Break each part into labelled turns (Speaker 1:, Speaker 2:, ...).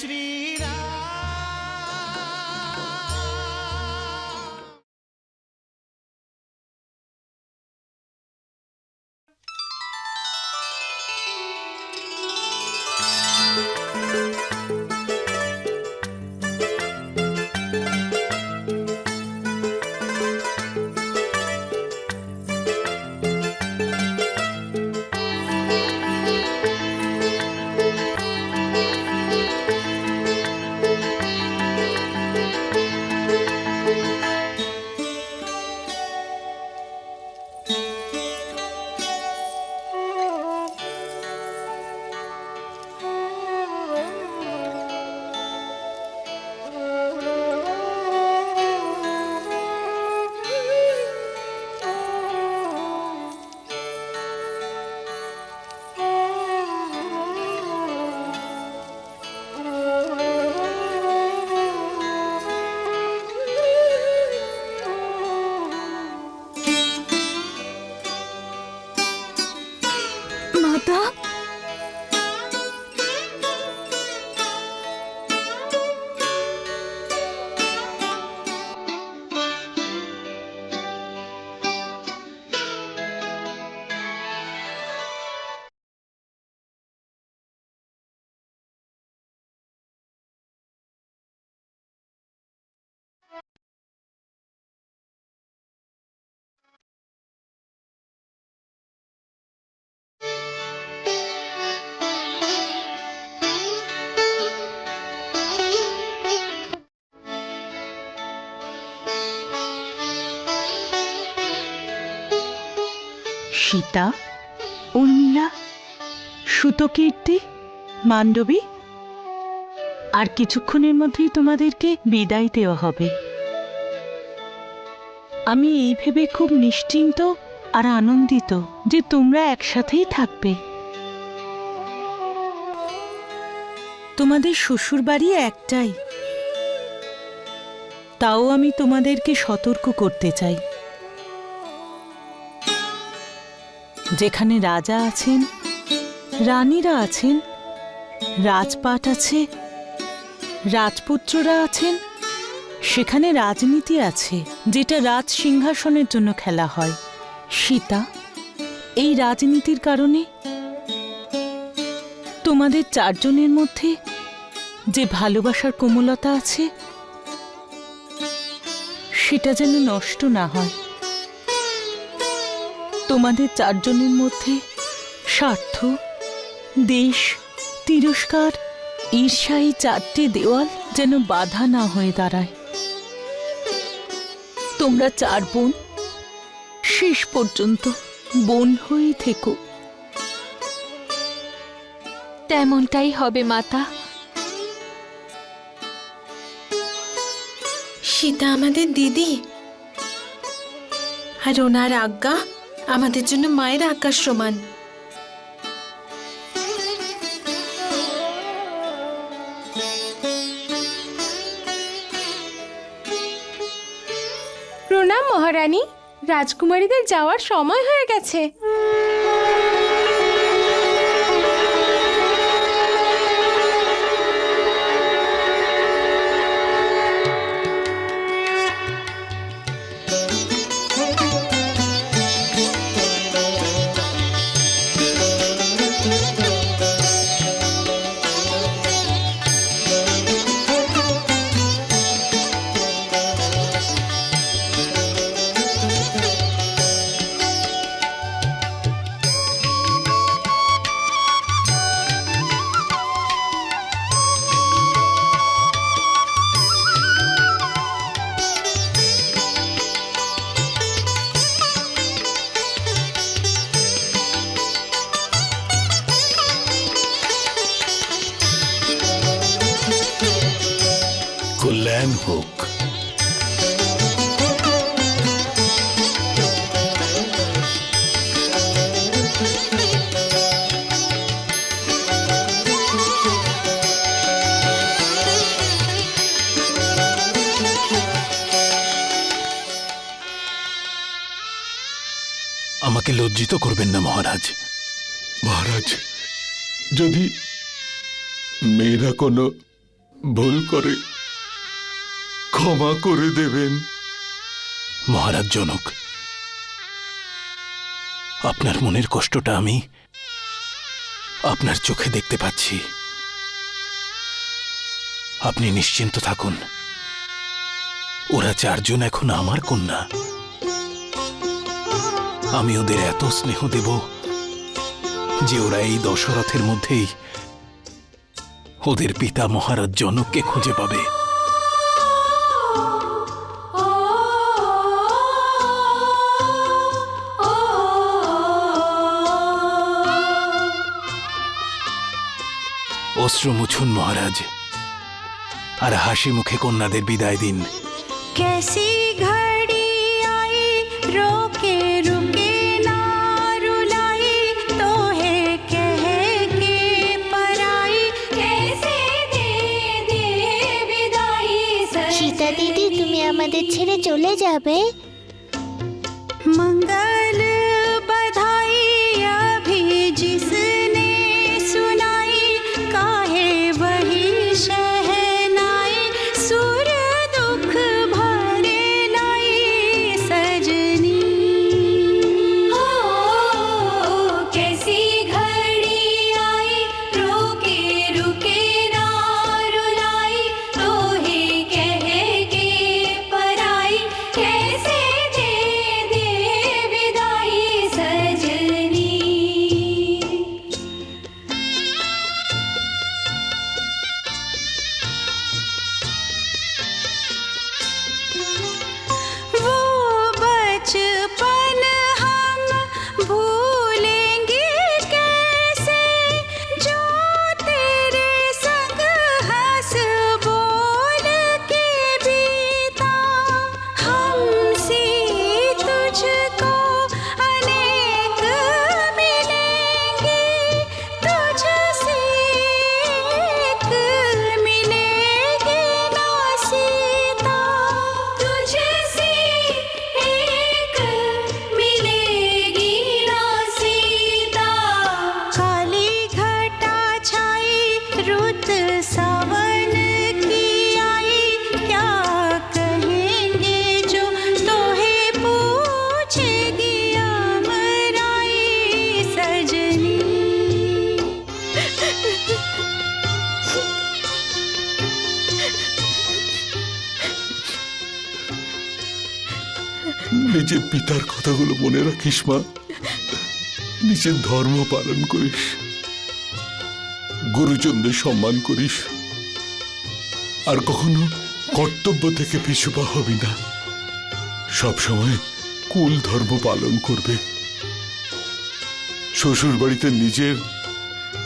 Speaker 1: শ্রীরাম।
Speaker 2: মাতা,
Speaker 3: সীতা, উর্মিলা, সুতকীর্তি, মান্ডবী, আর কিছুক্ষণের মধ্যেই তোমাদেরকে বিদায় দেওয়া হবে। আমি এই ভেবে খুব নিশ্চিন্ত আর আনন্দিত যে তোমরা একসাথেই থাকবে। তোমাদের শ্বশুরবাড়ি একটাই, তাও আমি তোমাদেরকে সতর্ক করতে চাই। যেখানে রাজা আছেন, রানীরা আছেন, রাজপাট আছে, রাজপুত্ররা আছেন, সেখানে রাজনীতি আছে, যেটা রাজ সিংহাসনের জন্য খেলা হয়। সীতা, এই রাজনীতির কারণে তোমাদের চারজনের মধ্যে যে ভালোবাসার কোমলতা আছে সেটা যেন নষ্ট না হয়। তোমাদের চারজনের মধ্যে স্বার্থ, দেশ, তিরস্কার, ঈর্ষা, এই চারটে দেওয়াল যেন বাধা না হয়ে দাঁড়ায়। তোমরা চার বোন শেষ পর্যন্ত বোন হয়েই থেকো।
Speaker 2: তেমনটাই হবে মাতা।
Speaker 4: সীতা আমাদের দিদি, আর ওনার আজ্ঞা আমাদের জন্য মায়ের আজ্ঞার সমান।
Speaker 5: প্রণাম মহারানী, রাজকুমারীদের যাওয়ার সময় হয়ে গেছে।
Speaker 6: কল্যাণ হোক। আমাকে লজ্জিত করবেন না মহারাজ।
Speaker 7: মহারাজ, যদি মেয়েরা কোনো
Speaker 1: ভুল করে ক্ষমা করে দেবেন।
Speaker 6: মহারাজ জনক, আপনার মনের কষ্টটা আমি আপনার চোখে দেখতে পাচ্ছি। আপনি নিশ্চিন্ত থাকুন, ওরা চারজন এখন আমার কন্যা। আমি ওদের এত স্নেহ দেব যে ওরা এই দশরথের মধ্যেই ওদের পিতা মহারাজ জনককে খুঁজে পাবে। অশ্রু মুছুন মহারাজ, আর হাসি মুখে কন্যাদের বিদায় দিন।
Speaker 7: कैसी घड़ी आई रोके रुके ना रुलाई तो है कह के पराई कैसे दे दे विदाई
Speaker 8: সীতা দিদি, তুমি আমাদের ছেড়ে চলে যাবে?
Speaker 7: मंगल बधाई अभी जिसने सुनाई काहे वही शहनाई सुर दुख भरे लाई सजनी। हो कैसी घड़ी आई रोके रुके ना रुलाई तो है कह के पराई कैसे दे दे विदाई सजनी। वो बचपन हम भूलेंगे कैसे जो तेरे संग हंस बोल के बीता। हमसे तुझको अनेक मिलेंगे तुझसे एक मिलेगी ना सीता। तुझसे एक मिलेगी ना सीता। काली घटा छाई रुत सावन की आई क्या कहेंगे जो तोहे पूछेगी अमराई सजनी।
Speaker 1: নিজের পিতার কথাগুলো মনে রাখিস মা, নিজের ধর্ম পালন করিস, গুরুজনদের সম্মান করিস, আর কখনো কর্তব্য থেকে পিছুপা হবি না। সব সময় কুল ধর্ম পালন করবে। শ্বশুর বাড়িতে নিজের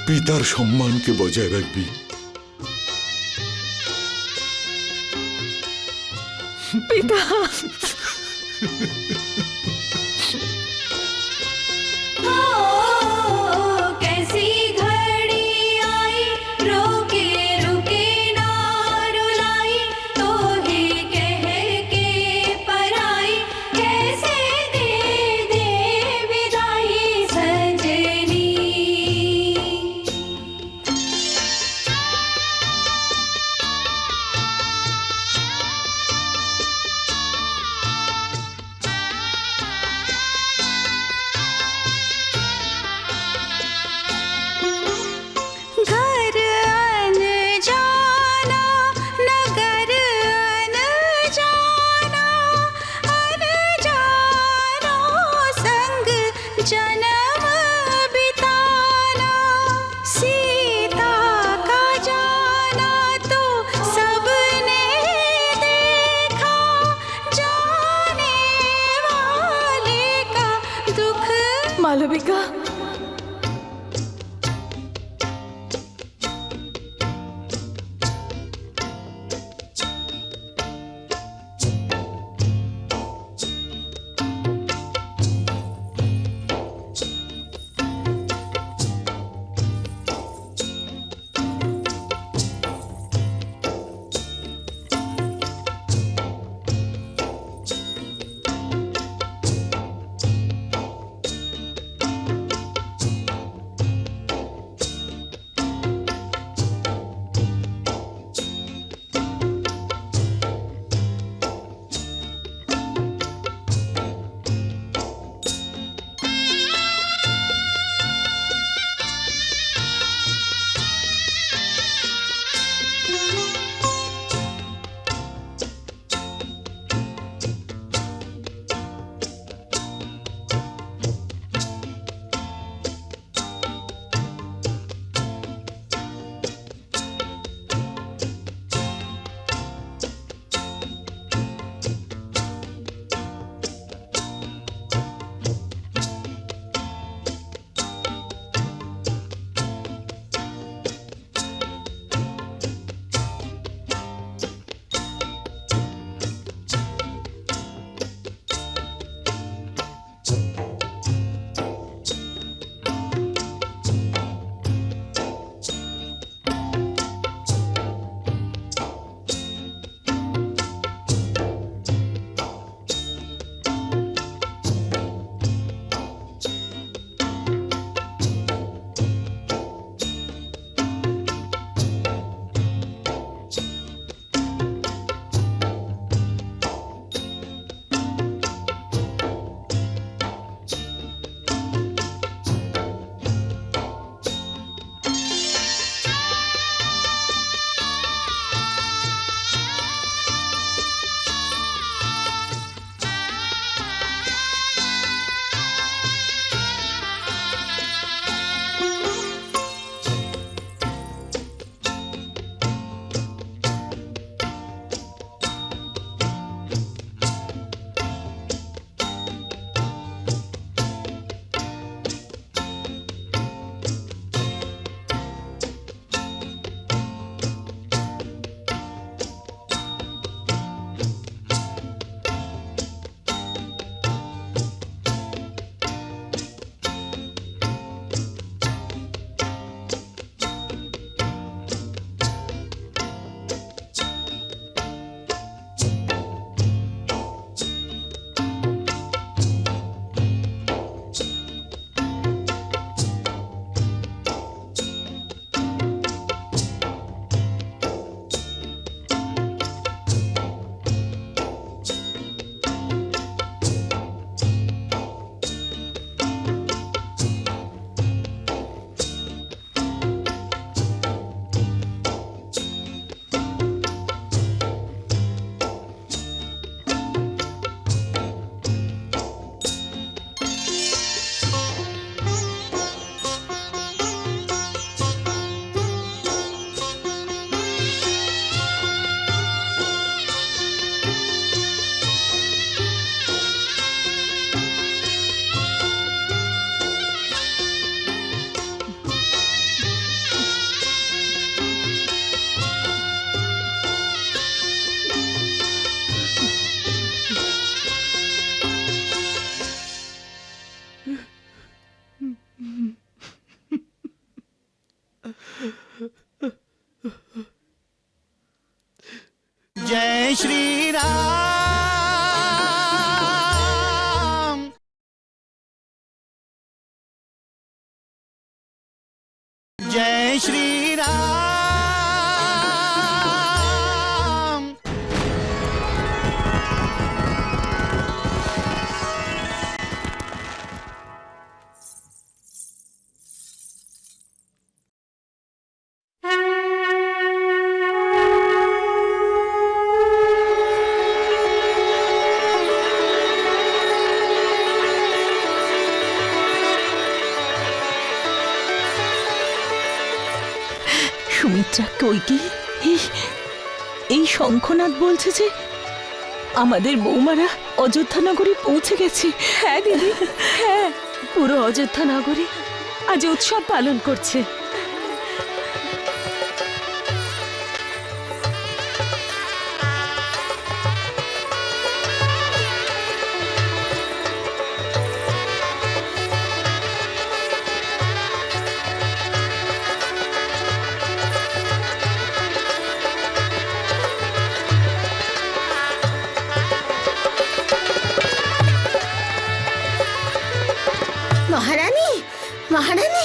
Speaker 1: পিতার সম্মানকে বজায় রাখবি।
Speaker 3: পিতা,
Speaker 7: हो कैसी घड़ी आई रोके रुके ना रुलाई तो है कह के पराई कैसे दे दे विदाई सजनी। घर अनजाना नगर अनजाना अनजानों संग जन्म बिताना। सीता का जाना तो सबने देखा जाने वाले का दुख।
Speaker 3: মালবিকা,
Speaker 9: श्री राम। जय श्री राम।
Speaker 3: সুমিত্রা কই কি? এই শঙ্খনাথ বলছে যে আমাদের বৌমারা অযোধ্যা নগরে পৌঁছে গেছে।
Speaker 2: হ্যাঁ দিদি, হ্যাঁ, পুরো অযোধ্যা নগরী আজ উৎসব পালন করছে।
Speaker 4: মহারানী, মহারানী,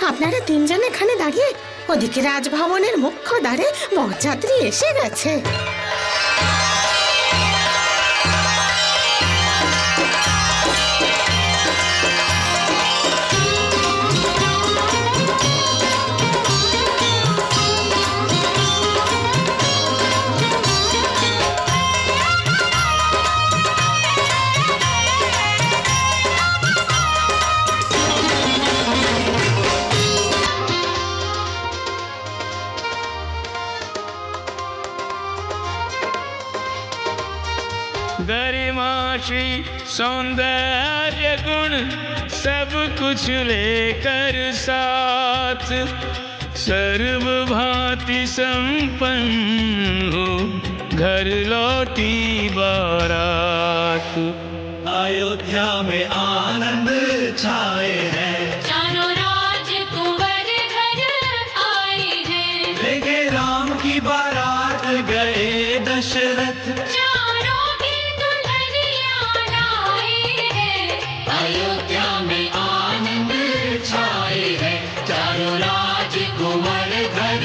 Speaker 4: আপনারা তিনজন এখানে দাঁড়িয়ে, ওদিকে রাজভবনের মুখ্য দ্বারে বরযাত্রী এসে গেছে।
Speaker 10: गरिमा श्री सौंदर्य गुण सब कुछ लेकर साथ, सर्व भांति संपन्न हो घर लौटी बारात।
Speaker 9: अयोध्या में आनंद छाए हैं,
Speaker 7: चारों राजकुंवर घर आए हैं,
Speaker 9: लेके राम की बारात गए दशरथ।
Speaker 7: चारों की दुल्हनियां लाए हैं,
Speaker 9: अयोध्या में आनंद छाए हैं, चारों राजकुमार घर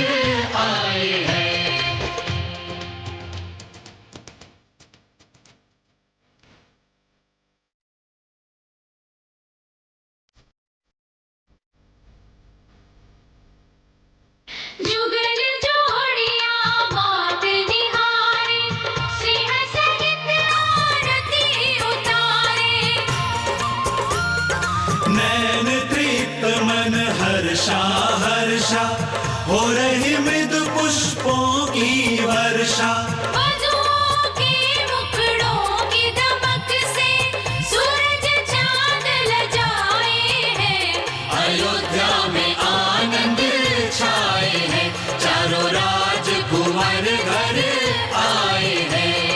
Speaker 9: आए हैं।
Speaker 7: जुगल जोड़ियां बात निहारे, सिंह सहित आरती उतारे।
Speaker 9: नैन तृप्त मन हर्षा हर्षा, हो रही मृदु पुष्पों की वर्षा।
Speaker 7: वधुओं के मुखड़ों की दमक से सूरज चांद लजाए हैं,
Speaker 9: अयोध्या में आनंद छाए हैं, चारों राजकुमार घर आए हैं।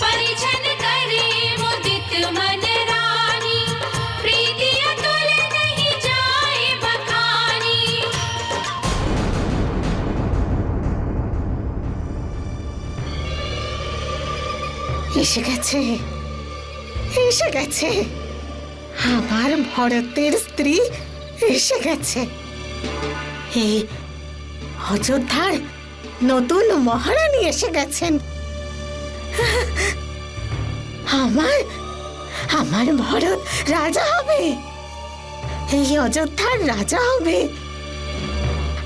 Speaker 7: परिछन करे मुदित मन रानी, प्रीति अतुल नहीं जाए बखानी।
Speaker 4: এসে গেছে, এসে গেছে, আমার ভরতের স্ত্রী এসে গেছে। এই অযোধ্যার নতুন মহারানী এসে গেছেন। আমার আমার ভরত রাজা হবে, এই অযোধ্যার রাজা হবে।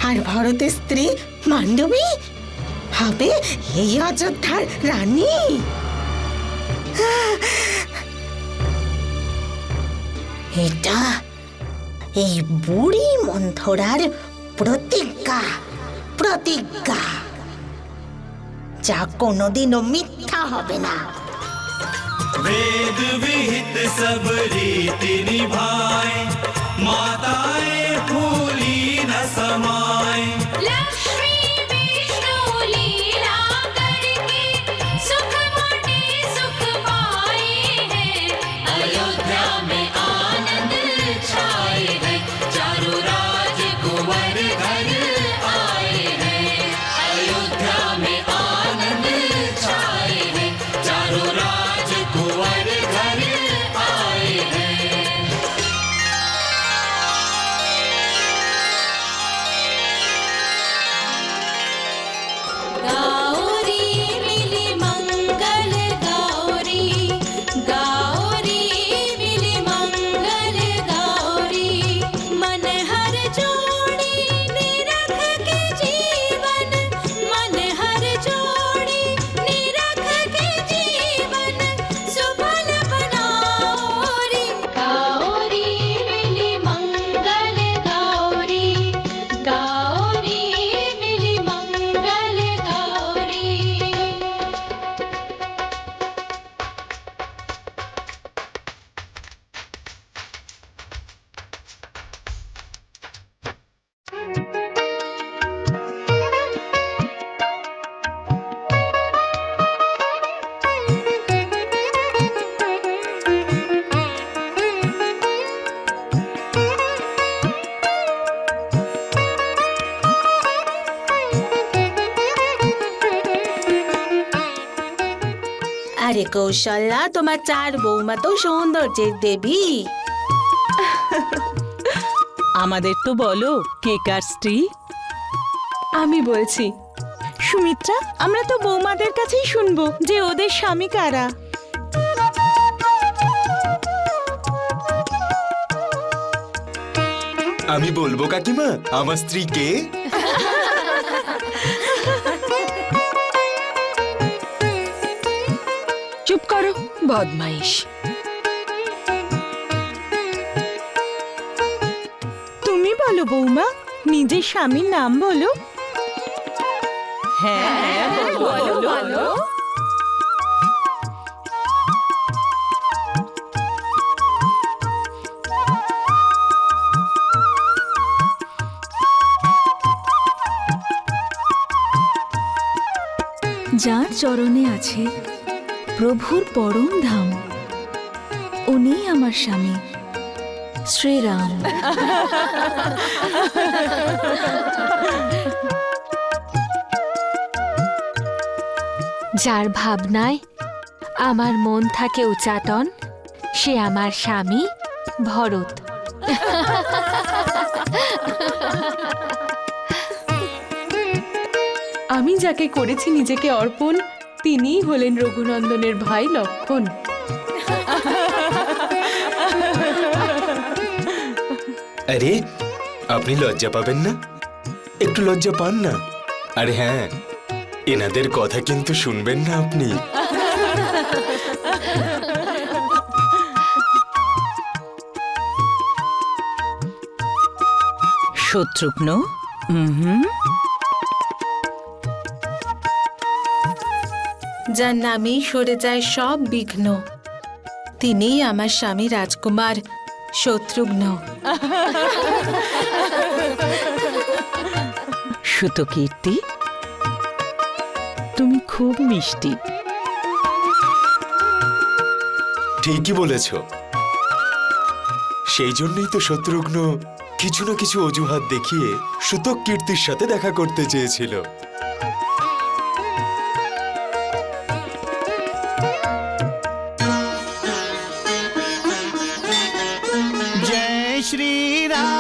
Speaker 4: আর ভরতের স্ত্রী মান্ডবী হবে এই অযোধ্যার রানী। এটা এই বুড়ি মন্থরার প্রতিজ্ঞা, প্রতিজ্ঞা, যা কোনোদিনও মিথ্যা হবে না।
Speaker 9: वेद विहित सब रीति निभाए, माताएं फूली न समाए।
Speaker 7: लक्ष्मी विष्णु लीला करके सुख मोटे सुख पाए हैं,
Speaker 9: अयोध्या में आनंद छाए हैं, चारों राजकुमार घर आए
Speaker 7: जोड़ी निरख के जीवन मन हर जोड़ी निरख के जीवन सुफल बनाओरी गाओरी मिली मंगल गाओरी गाओरी मिली मंगल गाओरी
Speaker 4: আরে কৌশল্যা, তোমার চার বৌমা তো সৌন্দর্যের দেবী।
Speaker 3: আমাদের তো বলো কে কার স্ত্রী।
Speaker 5: আমি বলছি।
Speaker 3: সুমিত্রা, আমরা তো বৌমাদের কাছেই শুনবো যে ওদের স্বামী কারা।
Speaker 11: আমি বলবো কাকিমা আমার স্ত্রী কে?
Speaker 2: চুপ করো বদমাইশ।
Speaker 3: তুমি বলো বৌমা, নিজের স্বামীর নাম বলো। হ্যাঁ বলো বলো।
Speaker 2: যার চরণে আছে প্রভুর পরম ধাম, উনি আমার স্বামী শ্রীরাম।
Speaker 5: যার ভাবনায় আমার মন থাকে উচাটন, সে আমার স্বামী ভরত। আমি যাকে করেছি নিজেকে অর্পণ, তিনিই হলেন রঘুনন্দনের ভাই লক্ষণ।
Speaker 11: আরে আপনি লজ্জা পাবেন না, একটু লজ্জা পান না। আরে হ্যাঁ, এনাদের কথা কিন্তু শুনবেন না আপনি।
Speaker 3: শত্রুঘ্ন,
Speaker 4: যার নামেই সরে যায় সব বিঘ্ন, তিনিই আমার স্বামী রাজকুমার শত্রুঘ্ন।
Speaker 3: সুতকীর্তি, তুমি খুব মিষ্টি।
Speaker 11: ঠিকই বলেছ, সেই জন্যই তো শত্রুঘ্ন কিছু না কিছু অজুহাত দেখিয়ে সুতক কীর্তির সাথে দেখা করতে চেয়েছিল।
Speaker 9: जय श्री राम,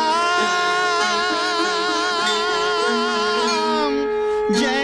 Speaker 9: जय